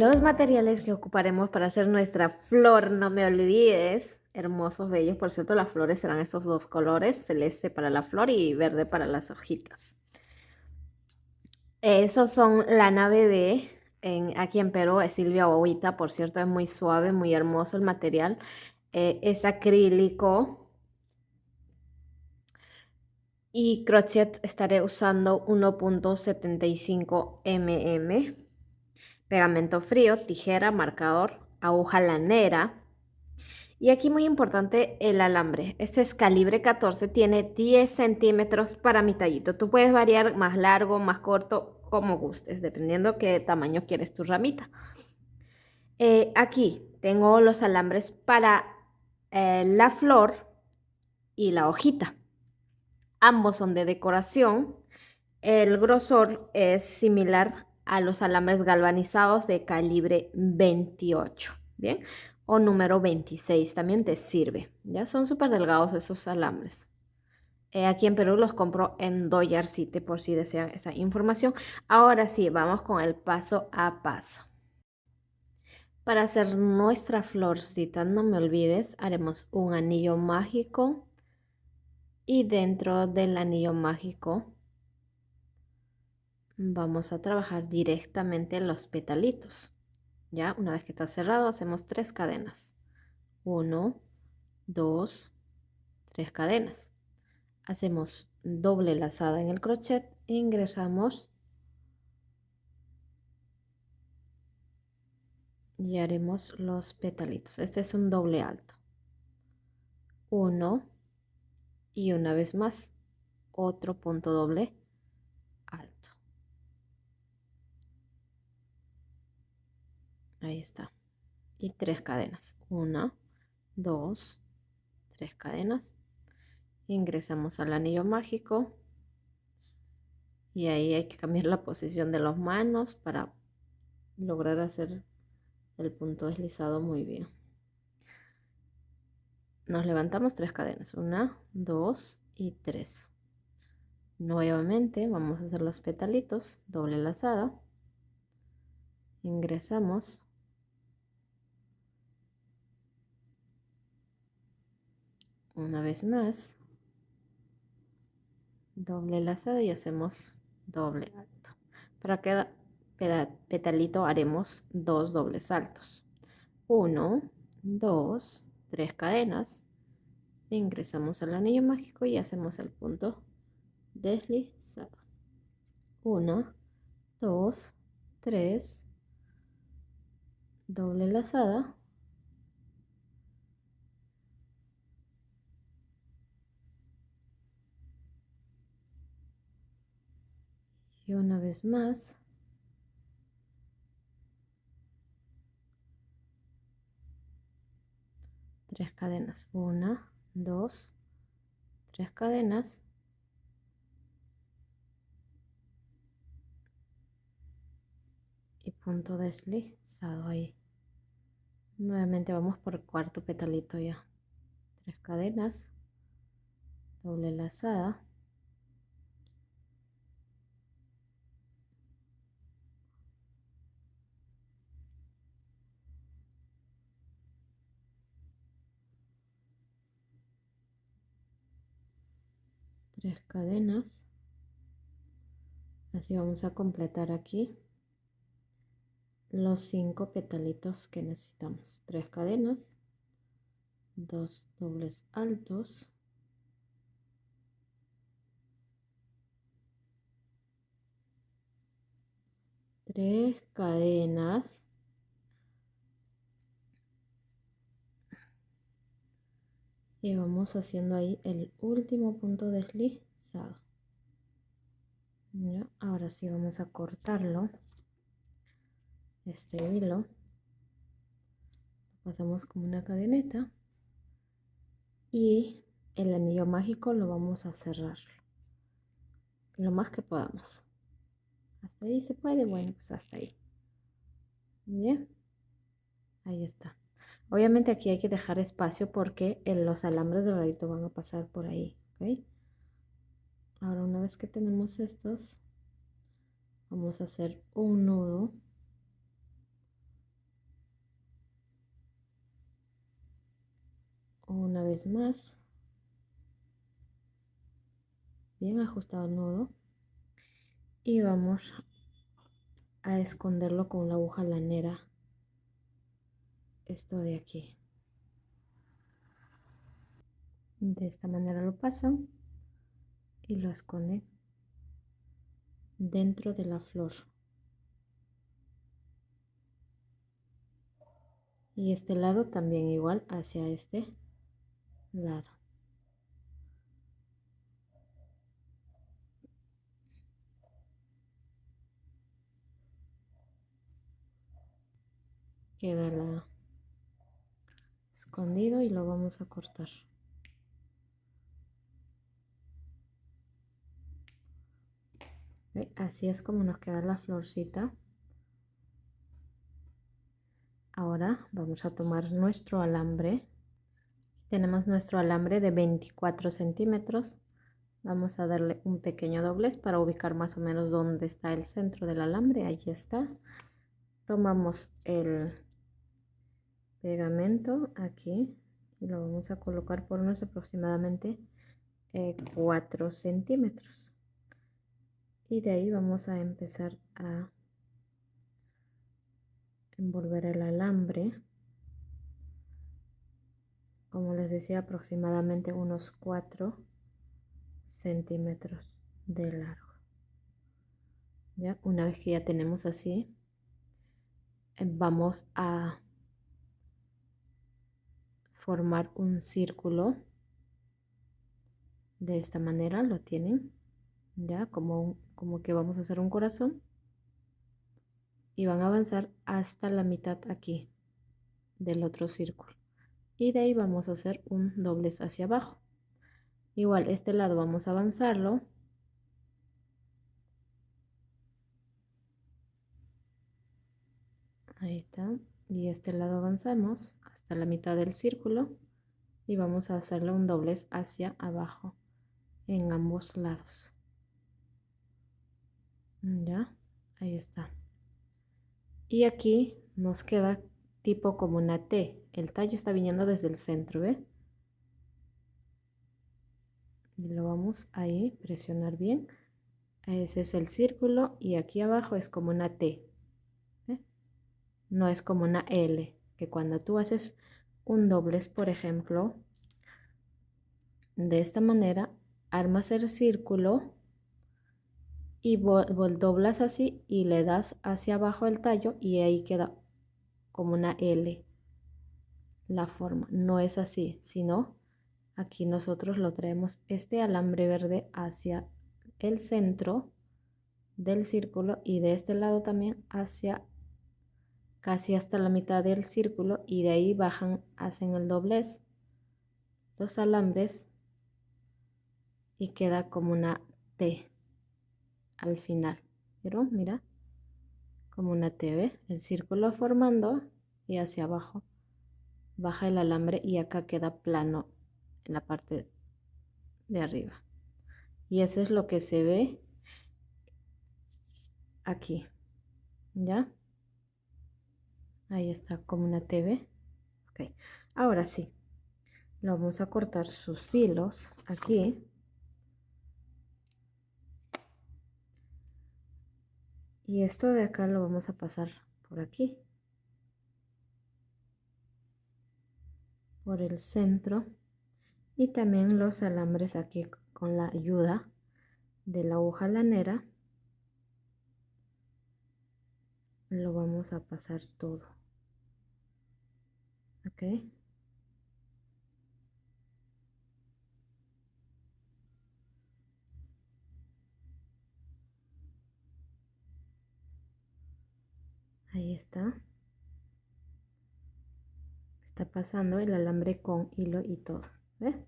Los materiales que ocuparemos para hacer nuestra flor, no me olvides, hermosos, bellos. Por cierto, las flores serán estos dos colores, celeste para la flor y verde para las hojitas. Esos son lana bebé, aquí en Perú es Silvia Bobita, por cierto, es muy suave, muy hermoso el material. Es acrílico y crochet estaré usando 1.75 mm. Pegamento frío, tijera, marcador, aguja lanera. Y aquí muy importante el alambre. Este es calibre 14, tiene 10 centímetros para mi tallito. Tú puedes variar más largo, más corto, como gustes, dependiendo qué tamaño quieres tu ramita. Aquí tengo los alambres para la flor y la hojita. Ambos son de decoración. El grosor es similar a los alambres galvanizados de calibre 28, ¿bien? O número 26 también te sirve. Ya son súper delgados esos alambres. Aquí en Perú los compro en Dollar City por si desean esa información. Ahora sí, vamos con el paso a paso. Para hacer nuestra florcita, no me olvides, haremos un anillo mágico y dentro del anillo mágico vamos a trabajar directamente los petalitos. Ya, una vez que está cerrado, hacemos 3 cadenas. 1, 2, 3 cadenas. Hacemos doble lazada en el crochet e ingresamos y haremos los petalitos. Este es un doble alto. 1 y una vez más otro punto doble alto. Ahí está. Y 3 cadenas. 1, 2, 3 cadenas. Ingresamos al anillo mágico y ahí hay que cambiar la posición de las manos para lograr hacer el punto deslizado muy bien. Nos levantamos 3 cadenas, 1, 2 y 3. Nuevamente vamos a hacer los petalitos, doble lazada, ingresamos, una vez más, doble lazada y hacemos doble alto. Para cada petalito haremos 2 dobles saltos. 1, 2, 3 cadenas, ingresamos al anillo mágico y hacemos el punto deslizado. 1, 2, 3, doble lazada, y una vez más, tres cadenas, 1, 2, 3 cadenas, y punto deslizado ahí. Nuevamente vamos por el cuarto petalito ya. 3 cadenas, doble lazada, tres cadenas. Así vamos a completar aquí los 5 petalitos que necesitamos. 3 cadenas, 2 dobles altos, tres cadenas, y vamos haciendo ahí el último punto deslizado. ¿Ya? Ahora sí vamos a cortarlo, este hilo, pasamos como una cadeneta y el anillo mágico lo vamos a cerrar lo más que podamos. Hasta ahí se puede, bueno, pues hasta ahí. Bien, ahí está. Obviamente aquí hay que dejar espacio porque los alambres del ladito van a pasar por ahí, ¿ok? Ahora una vez que tenemos estos, vamos a hacer un nudo vez más. Bien ajustado el nudo. Y vamos a esconderlo con la aguja lanera. Esto de aquí. De esta manera lo pasan y lo esconden dentro de la flor. Y este lado también igual hacia este lado. Queda escondido y lo vamos a cortar. ¿Ve? Así es como nos queda la florcita. Ahora vamos a tomar nuestro alambre. Tenemos nuestro alambre de 24 centímetros. Vamos a darle un pequeño doblez para ubicar más o menos dónde está el centro del alambre. Ahí está. Tomamos el pegamento aquí y lo vamos a colocar por unos aproximadamente 4 centímetros. Y de ahí vamos a empezar a envolver el alambre. Como les decía, aproximadamente unos 4 centímetros de largo. ¿Ya? Una vez que ya tenemos así, vamos a formar un círculo. De esta manera lo tienen, ya como que vamos a hacer un corazón. Y van a avanzar hasta la mitad aquí del otro círculo. Y de ahí vamos a hacer un doblez hacia abajo. Igual este lado vamos a avanzarlo. Ahí está. Y este lado avanzamos hasta la mitad del círculo. Y vamos a hacerle un doblez hacia abajo en ambos lados. Ya, ahí está. Y aquí nos queda tipo como una T. El tallo está viniendo desde el centro, ¿ve? Y lo vamos ahí, presionar bien. Ese es el círculo y aquí abajo es como una T. ¿Ve? No es como una L, que cuando tú haces un doblez, por ejemplo, de esta manera, armas el círculo y doblas así y le das hacia abajo el tallo y ahí queda como una L la forma. No es así, sino aquí nosotros lo traemos este alambre verde hacia el centro del círculo y de este lado también hacia casi hasta la mitad del círculo y de ahí bajan, hacen el doblez los alambres y queda como una T al final. Pero mira, como una T, ¿ve? El círculo formando y hacia abajo baja el alambre y acá queda plano en la parte de arriba. Y eso es lo que se ve aquí, ¿ya? Ahí está como una T, ¿ve? Ok, ahora sí, lo vamos a cortar sus hilos aquí. Y esto de acá lo vamos a pasar por aquí, por el centro. Y también los alambres aquí con la ayuda de la aguja lanera. Lo vamos a pasar todo. Ok. Ahí está. Está pasando el alambre con hilo y todo. ¿Ve?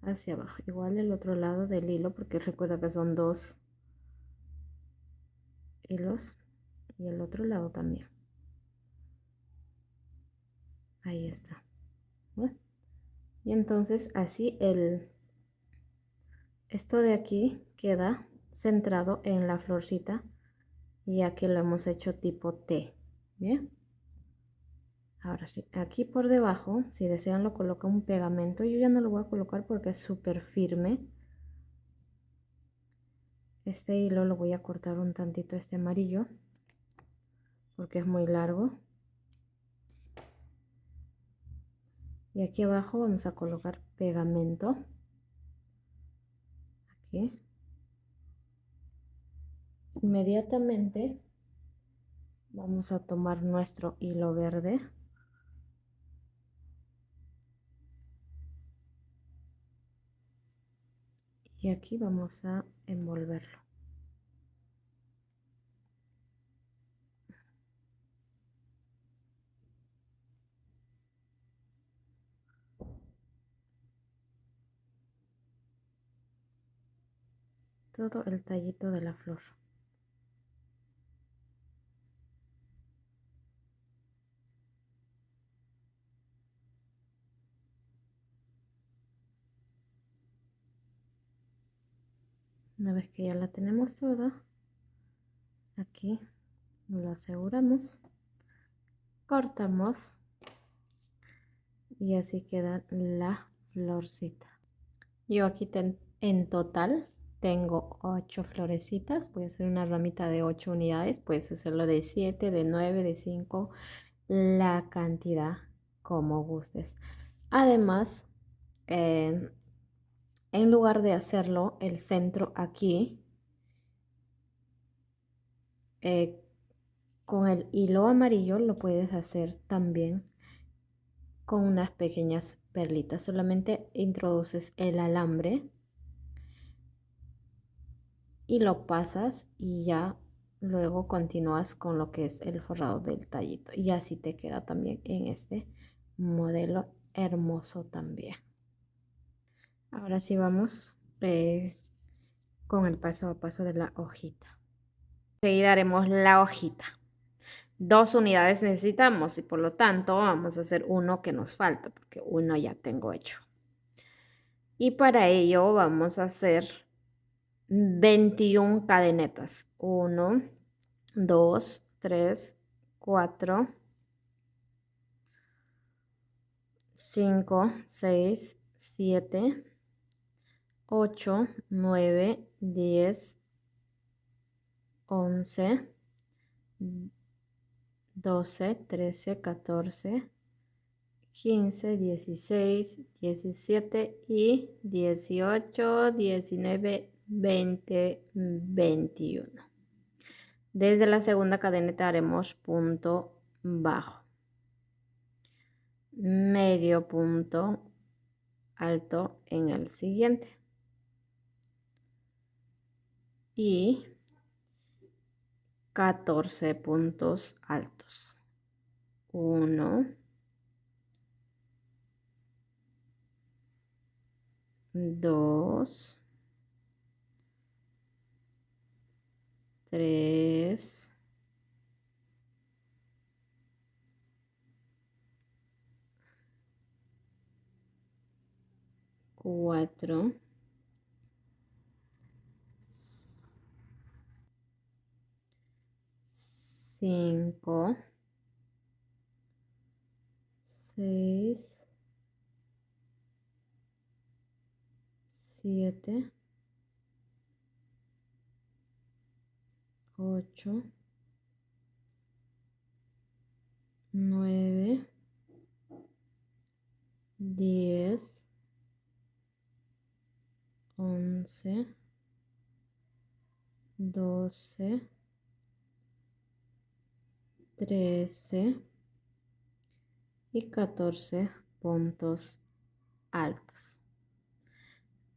Hacia abajo. Igual el otro lado del hilo, porque recuerda que son dos hilos. Y el otro lado también. Ahí está. ¿Ve? Y entonces así esto de aquí queda centrado en la florcita. Y aquí lo hemos hecho tipo T. Bien. Ahora sí, aquí por debajo, si desean lo colocan un pegamento. Yo ya no lo voy a colocar porque es súper firme. Este hilo lo voy a cortar un tantito, este amarillo, porque es muy largo. Y aquí abajo vamos a colocar pegamento. Aquí. Inmediatamente vamos a tomar nuestro hilo verde. Y aquí vamos a envolverlo. Todo el tallito de la flor. Una vez que ya la tenemos toda, aquí lo aseguramos, cortamos y así queda la florcita. Yo aquí en total tengo 8 florecitas. Voy a hacer una ramita de 8 unidades. Puedes hacerlo de 7, de 9, de 5, la cantidad como gustes. Además, en lugar de hacerlo el centro aquí, eh, con el hilo amarillo lo puedes hacer también con unas pequeñas perlitas. Solamente introduces el alambre y lo pasas y ya luego continúas con lo que es el forrado del tallito. Y así te queda también en este modelo hermoso también. Ahora sí vamos con el paso a paso de la hojita. Enseguida haremos la hojita. 2 unidades necesitamos y por lo tanto vamos a hacer uno que nos falta porque uno ya tengo hecho. Y para ello vamos a hacer 21 cadenetas. 1, 2, 3, 4, 5, 6, 7, 8, 9, 10, 11, 12, 13, 14, 15, 16, 17 y 18, 19, 20, 21. Desde la segunda cadeneta haremos punto bajo, medio punto alto en el siguiente y 14 puntos altos. 1, 2, 3, 4, 5, 6, 7, 8, 9, 10, 11, 12, 13 y 14 puntos altos.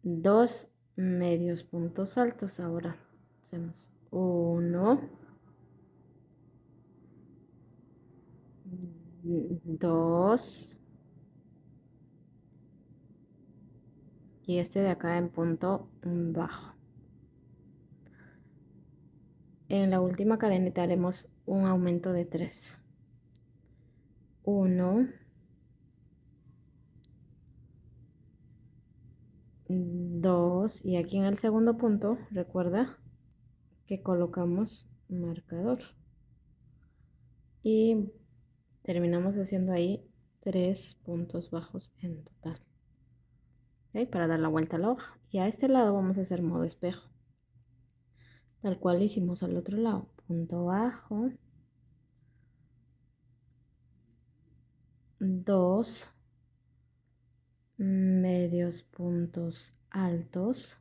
2 medios puntos altos. Ahora hacemos 1, 2 y este de acá en punto bajo. En la última cadeneta haremos un aumento de 3. 1, 2 y aquí en el segundo punto recuerda que colocamos marcador y Terminamos haciendo ahí 3 puntos bajos en total. ¿Ok? Para dar la vuelta a la hoja. Y a este lado vamos a hacer modo espejo. Tal cual hicimos al otro lado. Punto bajo. 2 medios puntos altos.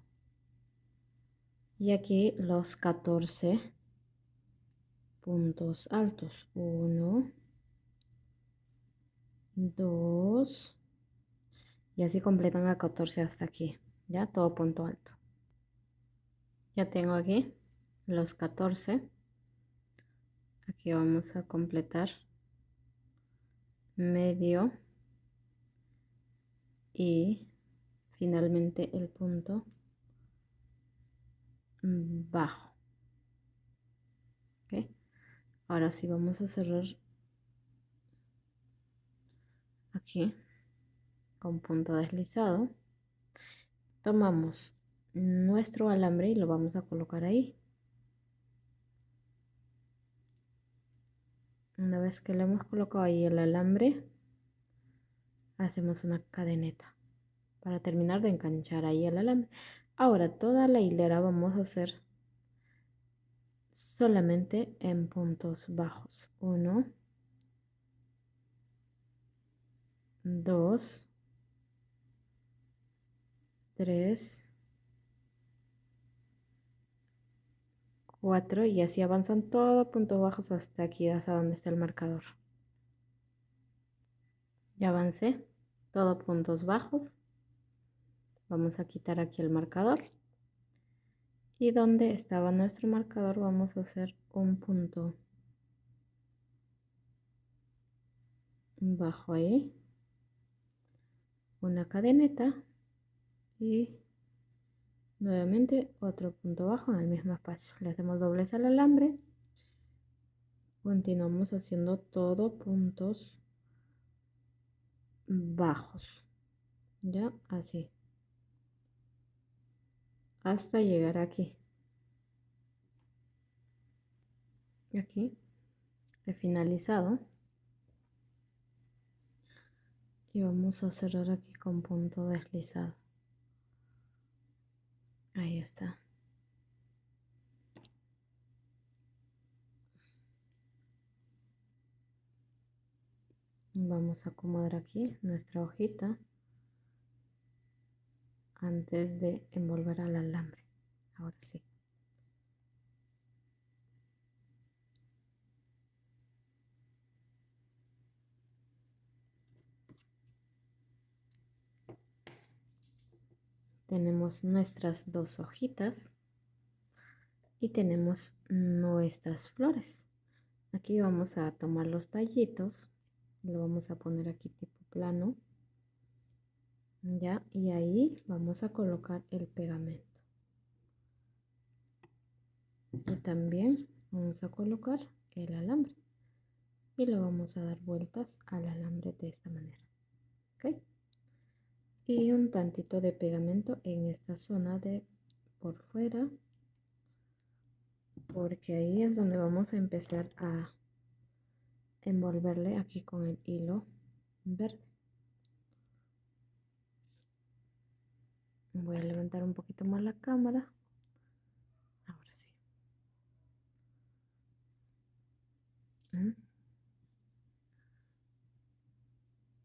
Y aquí los 14 puntos altos. 1, 2. Y así completan a 14 hasta aquí. Ya todo punto alto. Ya tengo aquí los 14. Aquí vamos a completar medio y finalmente el punto bajo. ¿Ok? Ahora sí vamos a cerrar aquí con punto deslizado. Tomamos nuestro alambre y lo vamos a colocar ahí. Una vez que le hemos colocado ahí el alambre, hacemos una cadeneta para terminar de enganchar ahí el alambre. Ahora toda la hilera vamos a hacer solamente en puntos bajos. 1, 2, 3, 4 y así avanzan todos puntos bajos hasta aquí, hasta donde está el marcador. Ya avancé, todo puntos bajos. Vamos a quitar aquí el marcador. Y donde estaba nuestro marcador vamos a hacer un punto bajo ahí. Una cadeneta y nuevamente otro punto bajo en el mismo espacio. Le hacemos doblez al alambre. Continuamos haciendo todo puntos bajos. Ya así. Hasta llegar aquí. Aquí he finalizado. Y vamos a cerrar aquí con punto deslizado. Ahí está. Vamos a acomodar aquí nuestra hojita antes de envolver al alambre. Ahora sí. Tenemos nuestras dos hojitas y tenemos nuestras flores. Aquí vamos a tomar los tallitos, lo vamos a poner aquí tipo plano. Ya, y ahí vamos a colocar el pegamento. Y también vamos a colocar el alambre. Y lo vamos a dar vueltas al alambre de esta manera. ¿Ok? Y un tantito de pegamento en esta zona de por fuera. Porque ahí es donde vamos a empezar a envolverle aquí con el hilo verde. Voy a levantar un poquito más la cámara. Ahora sí.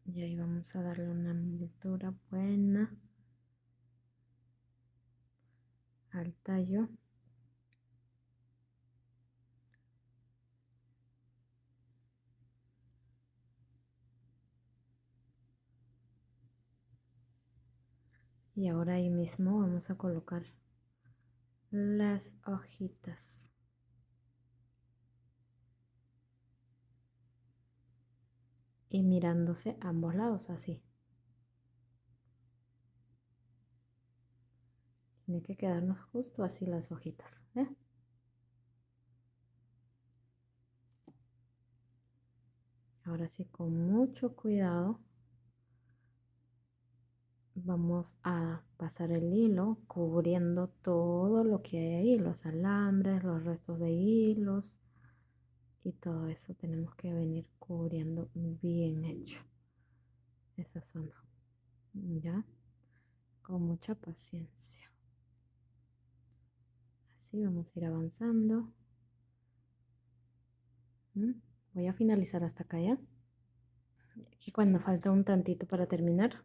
Y ahí vamos a darle una envoltura buena al tallo. Y ahora ahí mismo vamos a colocar las hojitas. Y mirándose a ambos lados así. Tiene que quedarnos justo así las hojitas. Ahora sí, con mucho cuidado vamos a pasar el hilo cubriendo todo lo que hay ahí, los alambres, los restos de hilos y todo eso tenemos que venir cubriendo bien hecho esa zona, ya, con mucha paciencia. Así vamos a ir avanzando. Voy a finalizar hasta acá ya. Aquí cuando falta un tantito para terminar,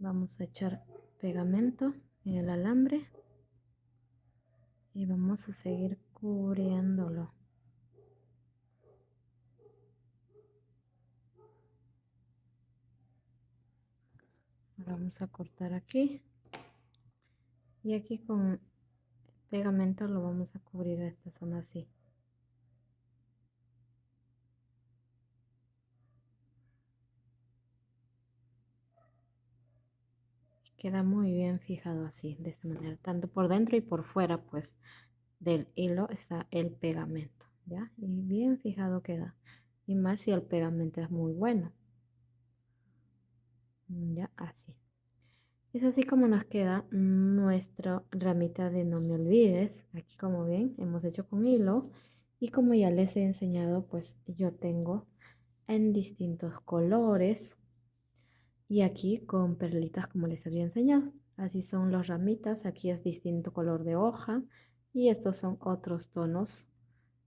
vamos a echar pegamento en el alambre y vamos a seguir cubriéndolo. Ahora vamos a cortar aquí y aquí con pegamento lo vamos a cubrir a esta zona así. Queda muy bien fijado así, de esta manera, tanto por dentro y por fuera, pues, del hilo está el pegamento, ¿ya? Y bien fijado queda. Y más si el pegamento es muy bueno. Ya, así. Es así como nos queda nuestra ramita de no me olvides. Aquí como ven, hemos hecho con hilo. Y como ya les he enseñado, pues yo tengo en distintos colores. Y aquí con perlitas como les había enseñado. Así son las ramitas. Aquí es distinto color de hoja. Y estos son otros tonos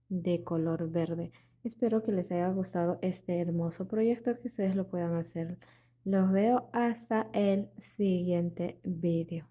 de color verde. Espero que les haya gustado este hermoso proyecto, que ustedes lo puedan hacer. Los veo hasta el siguiente video.